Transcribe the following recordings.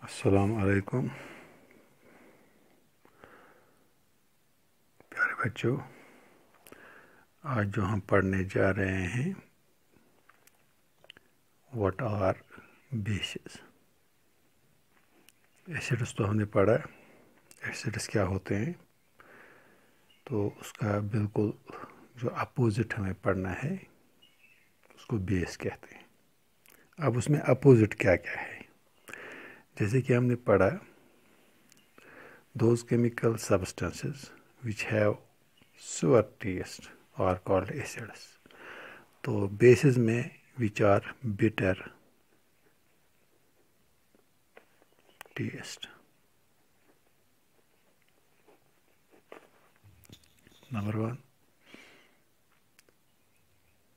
अस्सलाम वालेकुम प्यारे बच्चों। आज जो हम पढ़ने जा रहे हैं व्हाट आर बेसिस। एसिड्स तो हमने पढ़ा, एसिड्स क्या होते हैं, तो उसका बिल्कुल जो अपोजिट हमें पढ़ना है उसको बेस कहते हैं। अब उसमें अपोजिट क्या क्या है, जैसे कि हमने पढ़ा those chemical substances which have sour taste are called acids। तो बेसिस में which are bitter taste। Number one.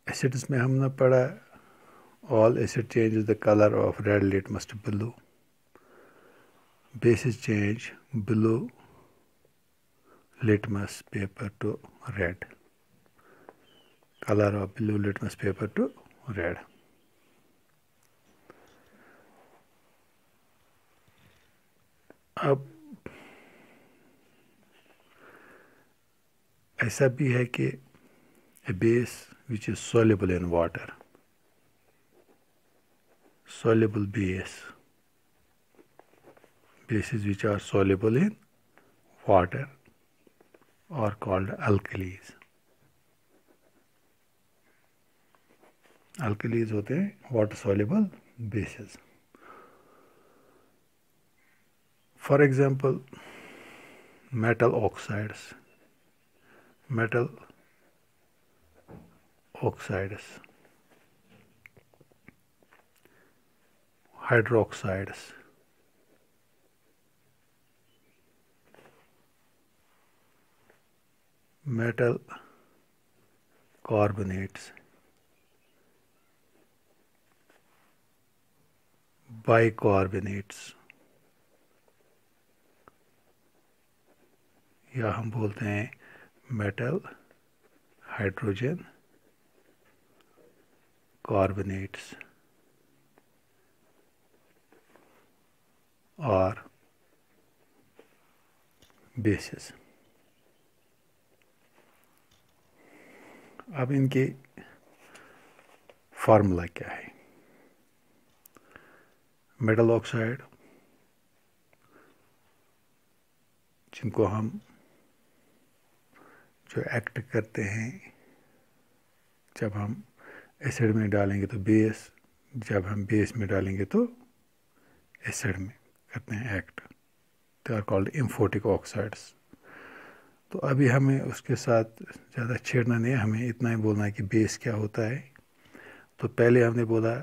Acids में हमने पढ़ा all acid changes the color of red litmus to blue। bases change blue litmus paper to red। color of blue litmus paper to red। अब ऐसा भी है कि a base which is soluble in water, soluble bases which are soluble in water are called alkalis। alkalis होते हैं water soluble bases। for example metal oxides, metal oxides, hydroxides, metal carbonates, bicarbonates, या हम बोलते हैं metal hydrogen carbonates और basis. अब इनके formula क्या है। मेटल ऑक्साइड जिनको हम जो एक्ट करते हैं, जब हम एसिड में डालेंगे तो बेस, जब हम बेस में डालेंगे तो एसिड में करते हैं act, they are called amphoteric oxides. तो अभी हमें उसके साथ ज़्यादा छेड़ना नहीं है, हमें इतना ही बोलना है कि बेस क्या होता है। तो पहले हमने बोला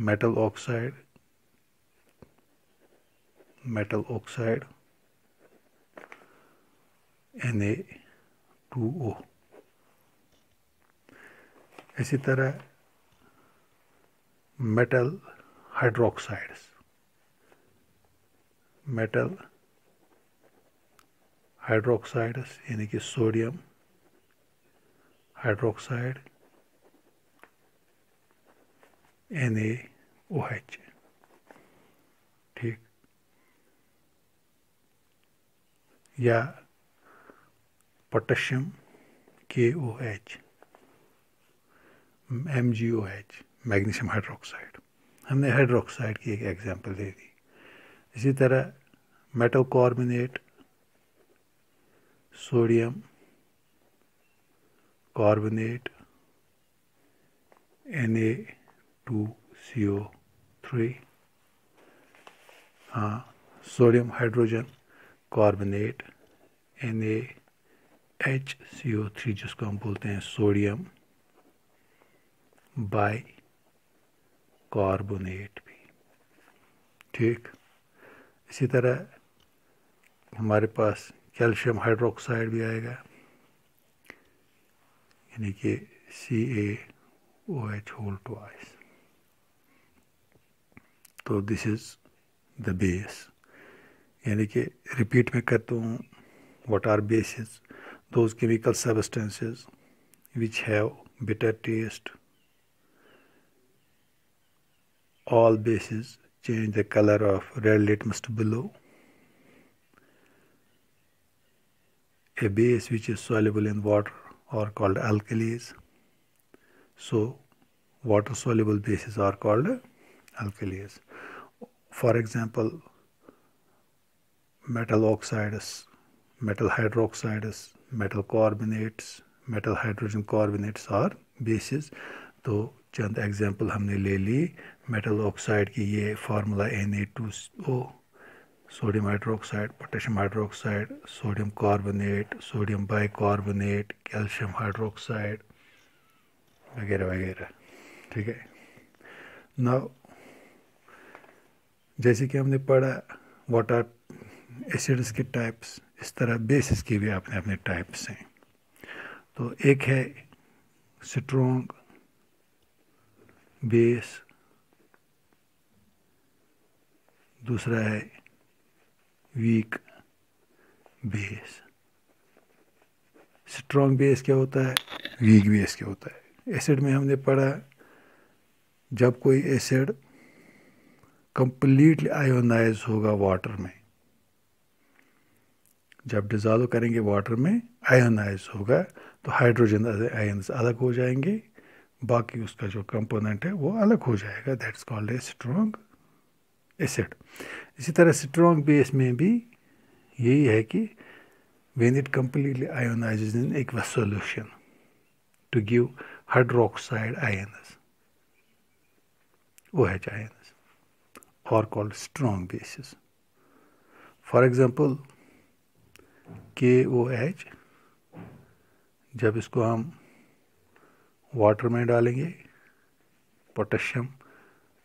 metal oxide, metal oxide Na2O। इसी तरह मेटल हाइड्रोक्साइड्स, मेटल हाइड्रोक्साइड्स यानी कि सोडियम हाइड्रोक्साइड NaOH। ठीक, या potassium KOH, MgOH magnesium hydroxide. हमने हाइड्रोक्साइड की एक एग्जांपल दे दी। इसी तरह metal carbonate, sodium carbonate Na2CO3, हाँ, सोडियम हाइड्रोजन कार्बोनेट NaHCO3 जिसको हम बोलते हैं सोडियम बाई कार्बोनेट भी। ठीक, इसी तरह हमारे पास कैल्शियम हाइड्रोक्साइड भी आएगा यानी कि CaOH होल ट्वाइस। तो दिस इज द बेस, यानी कि रिपीट में करता हूँ, what are bases, those chemical substances which have bitter taste। all bases change the color of red litmus to blue. A base which is soluble in water are called alkalis. So water soluble bases are called alkalis. For example, metal oxides, metal hydroxides, metal carbonates, metal hydrogen carbonates are bases. तो चंद example हमने ले ली metal oxide की, ये formula Na2O, sodium hydroxide, potassium hydroxide, sodium carbonate, sodium bicarbonate, calcium hydroxide वगैरह वगैरह, ठीक है। Now जैसे कि हमने पढ़ा व्हाट आर एसिड्स के टाइप्स, इस तरह बेसिस के भी अपने अपने टाइप्स हैं। तो एक है स्ट्रॉन्ग बेस, दूसरा है वीक बेस। स्ट्रॉन्ग बेस क्या होता है, वीक बेस क्या होता है। एसिड में हमने पढ़ा जब कोई एसिड कंप्लीटली आयोनाइज होगा वाटर में, जब डिज़ोल्व करेंगे वाटर में आयोनाइज होगा तो हाइड्रोजन आयन्स अलग हो जाएंगे, बाकी उसका जो कंपोनेंट है वो अलग हो जाएगा, that's called a strong acid. इसी तरह स्ट्रॉन्ग बेस में भी यही है कि when it completely ionises in aqueous solution to give hydroxide ions, OH ions are called strong bases. For example, KOH, जब इसको हम वाटर में डालेंगे पोटेशियम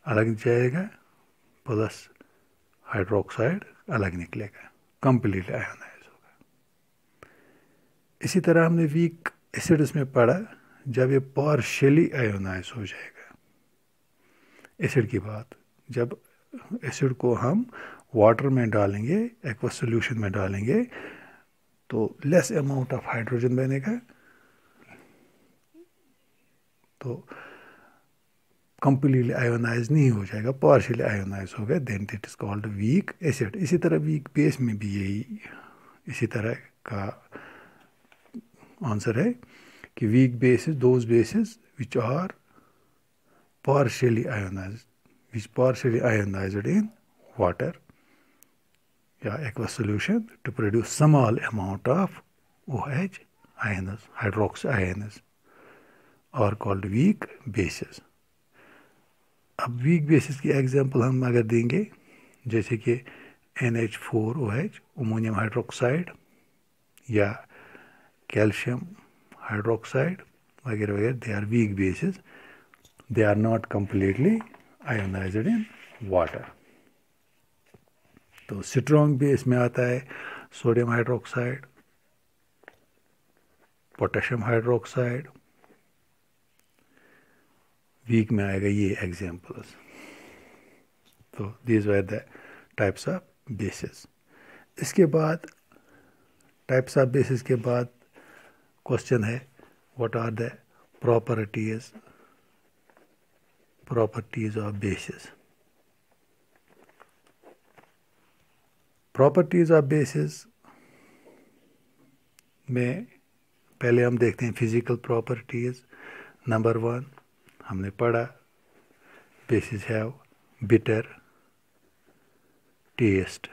अलग जाएगा प्लस हाइड्रोक्साइड अलग निकलेगा, कंप्लीटली आयोनाइज होगा। इसी तरह हमने वीक एसिड्स में पढ़ा जब ये पार्शियली आयोनाइज हो जाएगा। एसिड की बात, जब एसिड को हम वाटर में डालेंगे, एक्वस सॉल्यूशन में डालेंगे तो लेस अमाउंट ऑफ हाइड्रोजन बनेगा, तो कंप्लीटली आयोनाइज नहीं हो जाएगा, पार्शियली आयोनाइज होगा, then it is called weak acid. इसी तरह वीक बेस में भी यही इसी तरह का आंसर है कि weak bases those bases which are partially ionized, which partially ionized in water या aqueous solution to produce small amount of OH ions, hydroxy ions are called weak bases. अब weak bases की example हम अगर देंगे जैसे कि NH4OH ammonium hydroxide या calcium hydroxide वगैरह वगैरह, they are weak bases. They are not completely ionized in water. तो स्ट्रॉन्ग बेस में आता है sodium hydroxide, potassium hydroxide, weak में आएगा ये एग्जांपल्स। तो these were the types of bases. इसके बाद टाइप्स ऑफ बेसिस के बाद क्वेश्चन है what are the properties of bases. Properties of bases में पहले हम देखते हैं फिजिकल प्रॉपर्टीज। नंबर 1 हमने पढ़ा bases have bitter taste.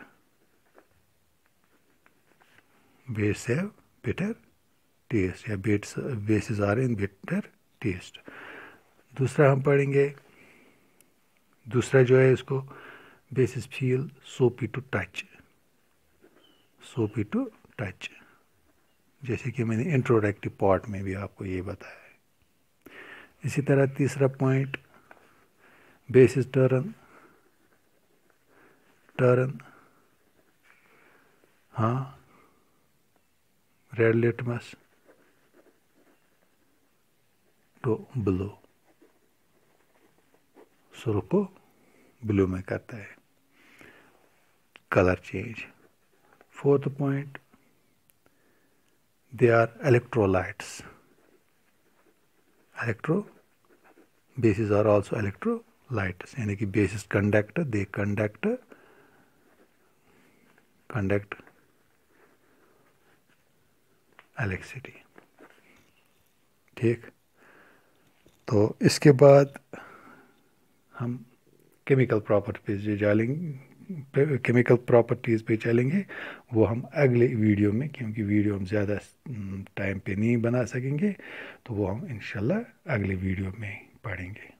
Bases have bitter taste या bases are in bitter taste. दूसरा हम पढ़ेंगे, दूसरा जो है इसको बेसिस फील सोपी टू टच, सोपी टू टच, जैसे कि मैंने इंट्रोडक्टिव पार्ट में भी आपको ये बताया है। इसी तरह तीसरा पॉइंट बेसिस टर्न, हाँ रेड लिटमस टू ब्लू, सुर्ख को ब्लू में करता है, colour change. Fourth point they are electrolytes, bases are also electrolytes. Lights, यानी कि bases conduct, they conduct electricity. ठीक, तो इसके बाद हम केमिकल प्रॉपर्टीज़ पे चलेंगे, वो हम अगले वीडियो में, क्योंकि वीडियो हम ज़्यादा टाइम पे नहीं बना सकेंगे, तो वो हम इंशाल्लाह अगले वीडियो में पढ़ेंगे।